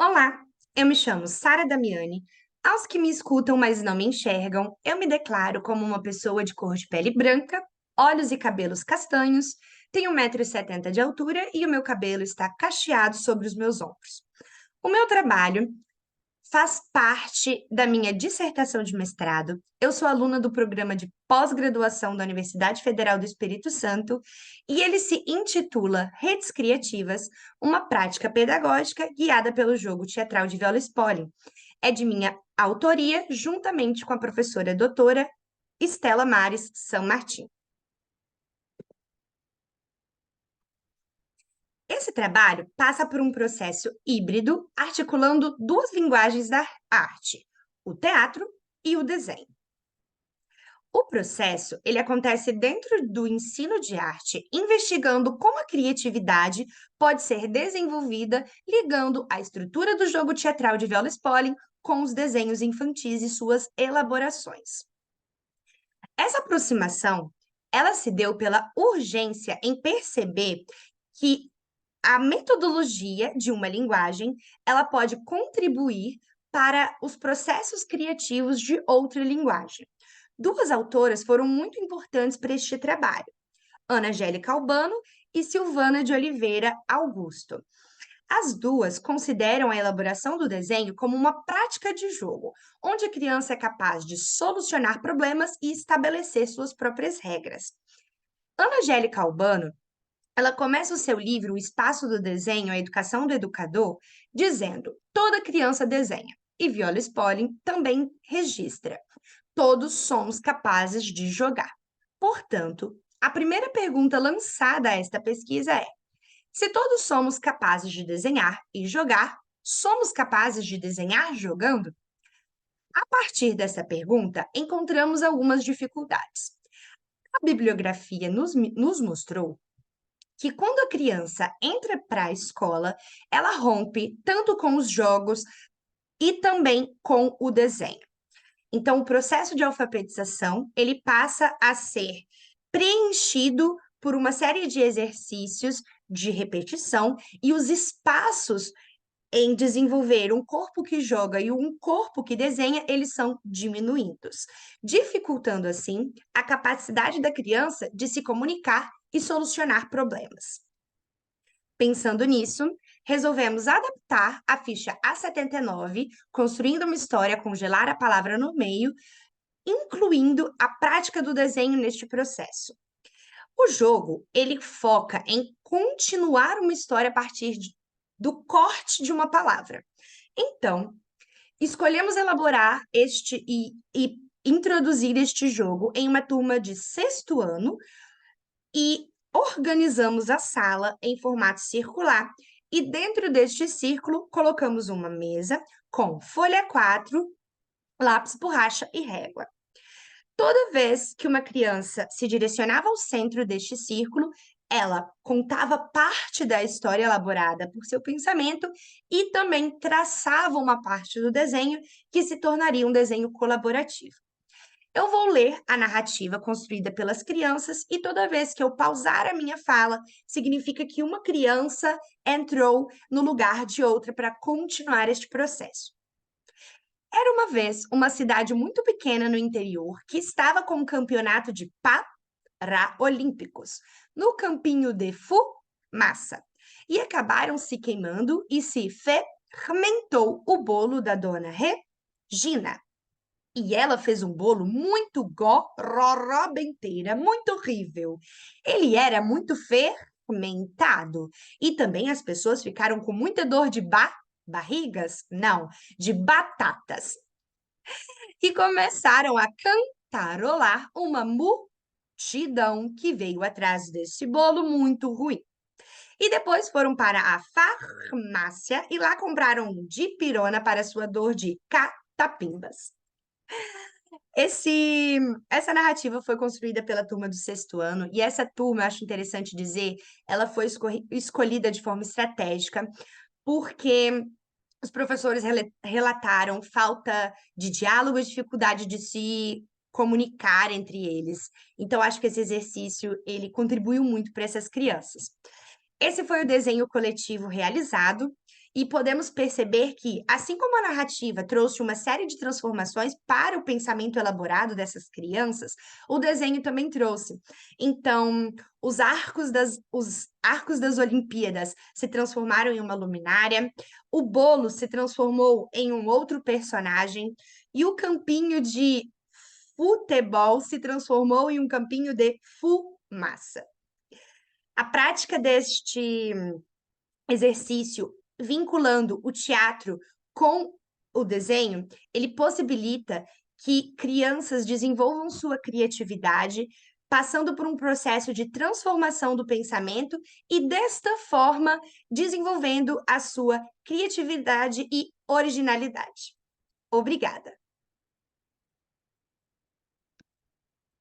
Olá, eu me chamo Sara Damiani. Aos que me escutam, mas não me enxergam, eu me declaro como uma pessoa de cor de pele branca, olhos e cabelos castanhos, tenho 1,70 m de altura e o meu cabelo está cacheado sobre os meus ombros. O meu trabalho faz parte da minha dissertação de mestrado. Eu sou aluna do programa de pós-graduação da Universidade Federal do Espírito Santo e ele se intitula Redes Criativas, uma prática pedagógica guiada pelo jogo teatral de viola Spolin. É de minha autoria, juntamente com a professora doutora Estela Mares San Martin. Esse trabalho passa por um processo híbrido, articulando duas linguagens da arte, o teatro e o desenho. O processo, ele acontece dentro do ensino de arte, investigando como a criatividade pode ser desenvolvida, ligando a estrutura do jogo teatral de viola Spolin com os desenhos infantis e suas elaborações. Essa aproximação, ela se deu pela urgência em perceber que a metodologia de uma linguagem, ela pode contribuir para os processos criativos de outra linguagem. Duas autoras foram muito importantes para este trabalho, Ana Angélica Albano e Silvana de Oliveira Augusto. As duas consideram a elaboração do desenho como uma prática de jogo, onde a criança é capaz de solucionar problemas e estabelecer suas próprias regras. Ana Angélica Albano, ela começa o seu livro O Espaço do Desenho, a Educação do Educador, dizendo: toda criança desenha. E Viola Spolin também registra: todos somos capazes de jogar. Portanto, a primeira pergunta lançada a esta pesquisa é: se todos somos capazes de desenhar e jogar, somos capazes de desenhar jogando? A partir dessa pergunta, encontramos algumas dificuldades. A bibliografia nos mostrou que quando a criança entra para a escola, ela rompe tanto com os jogos e também com o desenho. Então, o processo de alfabetização, ele passa a ser preenchido por uma série de exercícios de repetição e os espaços em desenvolver um corpo que joga e um corpo que desenha, eles são diminuídos, dificultando assim a capacidade da criança de se comunicar e solucionar problemas. Pensando nisso, resolvemos adaptar a ficha A79, construindo uma história, congelar a palavra no meio, incluindo a prática do desenho neste processo. O jogo, ele foca em continuar uma história a partir do corte de uma palavra. Então, escolhemos elaborar e introduzir este jogo em uma turma de sexto ano e organizamos a sala em formato circular e dentro deste círculo colocamos uma mesa com folha 4, lápis, borracha e régua. Toda vez que uma criança se direcionava ao centro deste círculo, ela contava parte da história elaborada por seu pensamento e também traçava uma parte do desenho que se tornaria um desenho colaborativo. Eu vou ler a narrativa construída pelas crianças e toda vez que eu pausar a minha fala, significa que uma criança entrou no lugar de outra para continuar este processo. Era uma vez uma cidade muito pequena no interior que estava com um campeonato de paraolímpicos no campinho de fumaça e acabaram se queimando e se fermentou o bolo da dona Regina. E ela fez um bolo muito gororobenteira, muito horrível. Ele era muito fermentado. E também as pessoas ficaram com muita dor de barrigas? Não, de batatas. E começaram a cantarolar uma multidão que veio atrás desse bolo muito ruim. E depois foram para a farmácia e lá compraram dipirona para sua dor de catapimbas. Essa narrativa foi construída pela turma do sexto ano, e essa turma, eu acho interessante dizer, ela foi escolhida de forma estratégica, porque os professores relataram falta de diálogo e dificuldade de se comunicar entre eles. Então, acho que esse exercício, ele contribuiu muito para essas crianças. Esse foi o desenho coletivo realizado, E podemos perceber que, assim como a narrativa trouxe uma série de transformações para o pensamento elaborado dessas crianças, o desenho também trouxe. Então, os arcos das Olimpíadas se transformaram em uma luminária, o bolo se transformou em um outro personagem, e o campinho de futebol se transformou em um campinho de fumaça. A prática deste exercício vinculando o teatro com o desenho, ele possibilita que crianças desenvolvam sua criatividade, passando por um processo de transformação do pensamento e, desta forma, desenvolvendo a sua criatividade e originalidade. Obrigada!